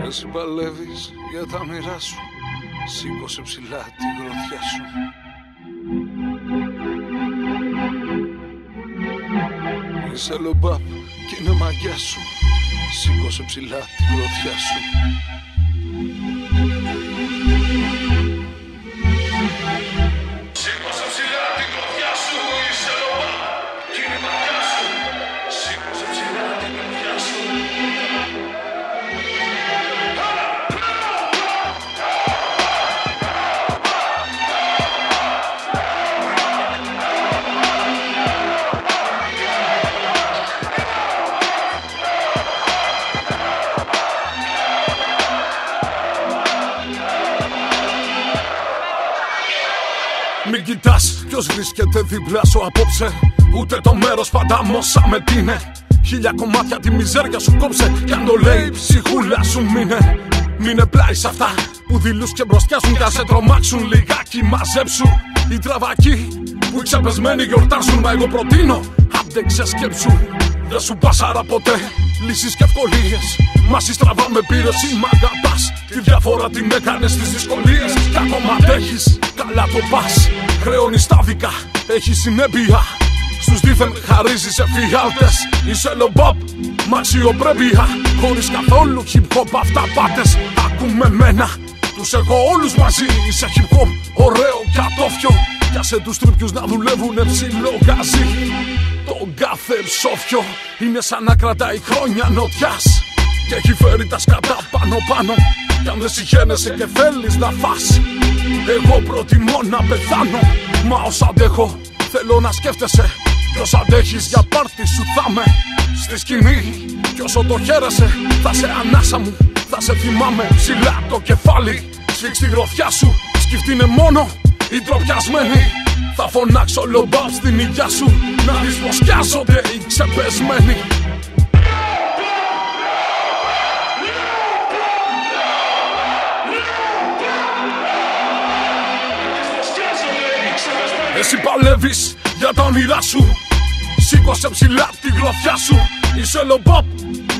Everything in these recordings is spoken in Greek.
Εσύ παλεύεις για τα μοιρά σου, σήκωσε ψηλά τη γροθιά σου. Είσαι λομπάπ κι είναι μαγιά σου, σήκωσε ψηλά τη γροθιά σου. Σήκωσε ψηλά τη γροθιά σου, είσαι λομπάπ κι είναι μαγιά σου, σήκωσε ψηλά τη γροθιά σου. Μην κοιτάς ποιος βρίσκεται δίπλα σου απόψε, ούτε το μέρος παντάμωσα τι είναι. Χίλια κομμάτια τη μιζέρια σου κόψε, κι αν το λέει η ψυχούλα σου μείνε. Μείνε πλάι σ' αυτά που δηλούς και μπροστιάζουν, κι αν σε τρομάξουν λιγάκι μαζέψου. Οι τραβακοί που οι ξεπεσμένοι γιορτάζουν, μα εγώ προτείνω άντεξε σκέψου. Δεν σου πάσαρα ποτέ λύσεις και ευκολίες, μα στραβά με πήρες ή μ' αγαπάς. Τη διαφορά την έκανες στις δυσκολίες, κι ακόμα αντέχεις, καλά το πας. Χρεώνεις τα δικά, έχεις συνέπεια, στους δίθεν χαρίζεις εφιάλτες. Είσαι λομπάπ, μ' αξιοπρέπεια, χωρίς καθόλου hip-hop αυταπάτες. Ακούμε μένα, τους έχω όλους μαζί. Είσαι hip-hop, ωραίο κατόφιο, κι άσε τους τρίπιους να δουλεύουνε ψηλό γκάζι. Το κάθε ψόφιο είναι σαν να κρατάει χρόνια νοτιάς, και έχει φέρει τα σκατά πάνω. Κι αν δεν συχαίνεσαι και θέλεις να φας, εγώ προτιμώ να πεθάνω. Μα όσα αντέχω θέλω να σκέφτεσαι, κι όσα αντέχεις για πάρτι σου θα με στη σκηνή. Κι όσο το χαίρεσαι θα σε ανάσα μου, θα σε θυμάμαι ψηλά το κεφάλι. Σφίξ τη γροθιά σου, σκυφτίνε μόνο οι ντροπιασμένοι. Θα φωνάξω λομπάπ στην υγειά σου, να δεις πως πιάζονται οι ξεπεσμένοι. Εσύ παλεύεις για τα όνειρά σου, σήκωσε ψηλά τη γροθιά σου. Είσαι λομπάπ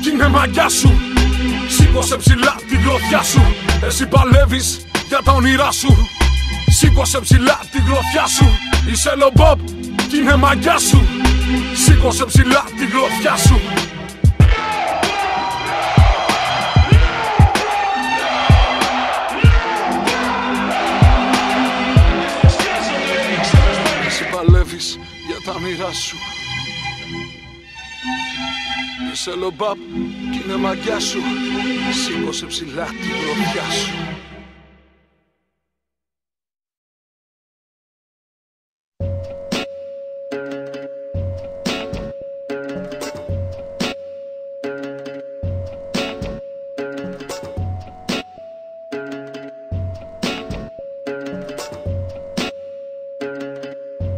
κι είναι μαγιά σου, σήκωσε ψηλά τη γροθιά σου. Εσύ παλεύεις για τα όνειρά σου, σήκωσε ψηλά τη γροθιά σου. Είσαι λομπάπ κι είναι μαγιά σου, σήκωσε ψηλά τη γροθιά σου. Εσύ παλεύεις για τα μοιρά σου, είσαι λομπάπ κι είναι μαγιά σου, σήκωσε ψηλά τη γροθιά σου.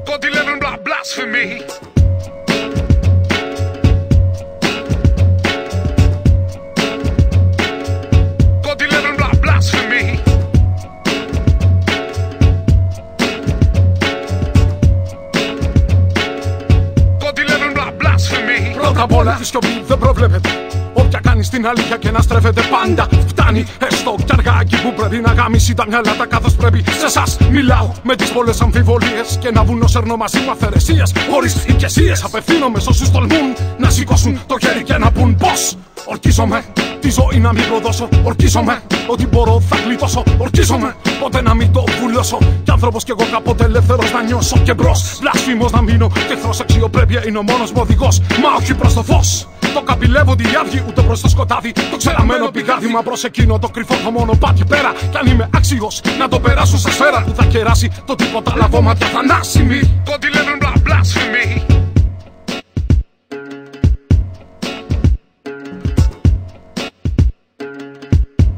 God 11 blasphemy. God 11 blasphemy. God 11 blasphemy. Πρώτα απ' όλα τη σιωπή δεν προβλέπεται. Όποια κάνει την αλήθεια και να στρέφεται πάντα φτάνει. Έστω κι αργά εκεί που πρέπει να γάμισει τα μυαλά τα καθώς πρέπει. Σε εσάς μιλάω με τις πολλές αμφιβολίες, και ένα βουνό σέρνω μαζί μου αφαιρεσίες χωρίς οικεσίες. Απευθύνομαι σ' όσους τολμούν να σηκώσουν το χέρι και να πουν πως ορκίζομαι τη ζωή να μην προδώσω. Ορκίζομαι ότι μπορώ θα γλιτώσω. Ορκίζομαι ποτέ να μην το βουλώσω. Κι άνθρωπος κι εγώ κάποτε ελεύθερος να νιώσω. Και μπρος βλάσφημος να μείνω. Και εχθρός αξιοπρέπεια είναι ο μόνος μου οδηγός, μα όχι προς το φως. Το καπηλεύω τη άδειοι ούτε προς το σκοτάδι. Το ξεραμένο πηγάδι, μα προς εκείνο το κρυφό το μονοπάτι πέρα. Κι αν είμαι άξιος να το περάσω σε σφαίρα που θα κεράσει το τίποτα λαβώ ματιά θανάσιμη. God 11 blasphemy.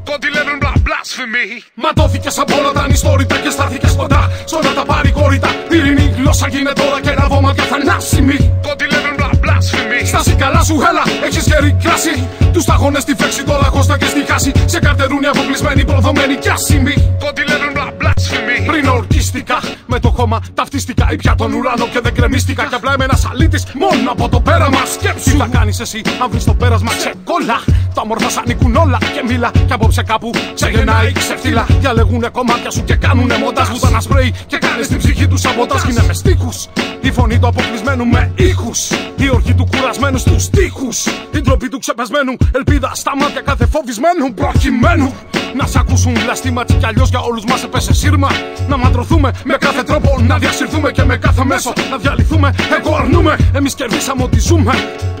God 11 blasphemy. Ματώθηκε σαν πόλα τα ανιστόρυτα και στάθηκε κοντά. Σ' όλα τα παρηγόρητα. Πυρηνή γλώσσα γίνεται τώρα και λαβώ ματιά θανάσιμη. God 11 blasphemy. Στάση καλά σου έλα, έχεις γερή κράση. Τους σταγόνες στη φέξη, το λαγός να και στη χάση. Σε καρτερούνι αποκλεισμένοι, προδομένοι κι άσημοι. God 11 blasphemy. Πριν ορκείς Μυστικά με το χώμα ταυτίστηκα ή πια τον ουρανό και δεν κρεμίστηκα. Και απλά είμαι ένας αλήτης μόνο από το πέραμα. Σκέψου τι θα κάνεις εσύ αν βρεις το πέρασμα ξεκόλλα. Τα όμορφα σ' ανήκουν όλα και μίλα. Κι απόψε κάπου ξεγεννάει ξεφτύλα. Διαλεγούνε κομμάτια σου και κάνουνε μοντάζ. Βούτα σπρέι και κάνεις την ψυχή του σαμποτάζ. Είναι με στίχους η φωνή του αποκλεισμένου με ήχους. Η ορχή του κουρασμένου στους τοίχους. Η ντροπή του ξεπεσμένου. Ελπίδα στα μάτια κάθε φοβισμένου. Προκειμένου να σ' ακούσουν βλαστήματι κι αλλιώς για όλους μας έπεσε σύρμα. Να μαντρωθούμε με κάθε τρόπο, να διασυρθούμε και με κάθε μέσο να διαλυθούμε. Εγώ αρνούμε, εμείς κερδίσαμε ό,τι ζούμε.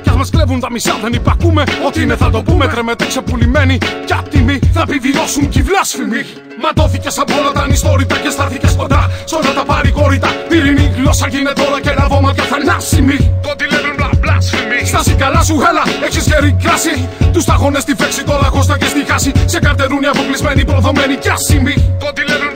Κι ας μας κλέβουν τα μισά δεν υπακούμε. Ό,τι είναι θα το πούμε, τρέμετε ξεπουλημένοι. Κι απ' τιμή θα επιβιώσουν κι οι βλάσφημοι. Ματώθηκε σαν όλα τα ανιστόρυτα και στάθηκες κοντά σ' όλα τα παρηγόρητα. Πυρηνή γλώσσα γίνεται τώρα και ραβώματια θανάσιμη. Κόντι λέμε μπλάσφημη. Στάση καλά σου, έλα, έχεις γερή κράση. Τους ταγώνες στη φέξη, το λαγώστα και στη χάση. Σε καρτερούν οι αποκλεισμένοι, προδομένοι κι άσημοι. Κόντι λέμε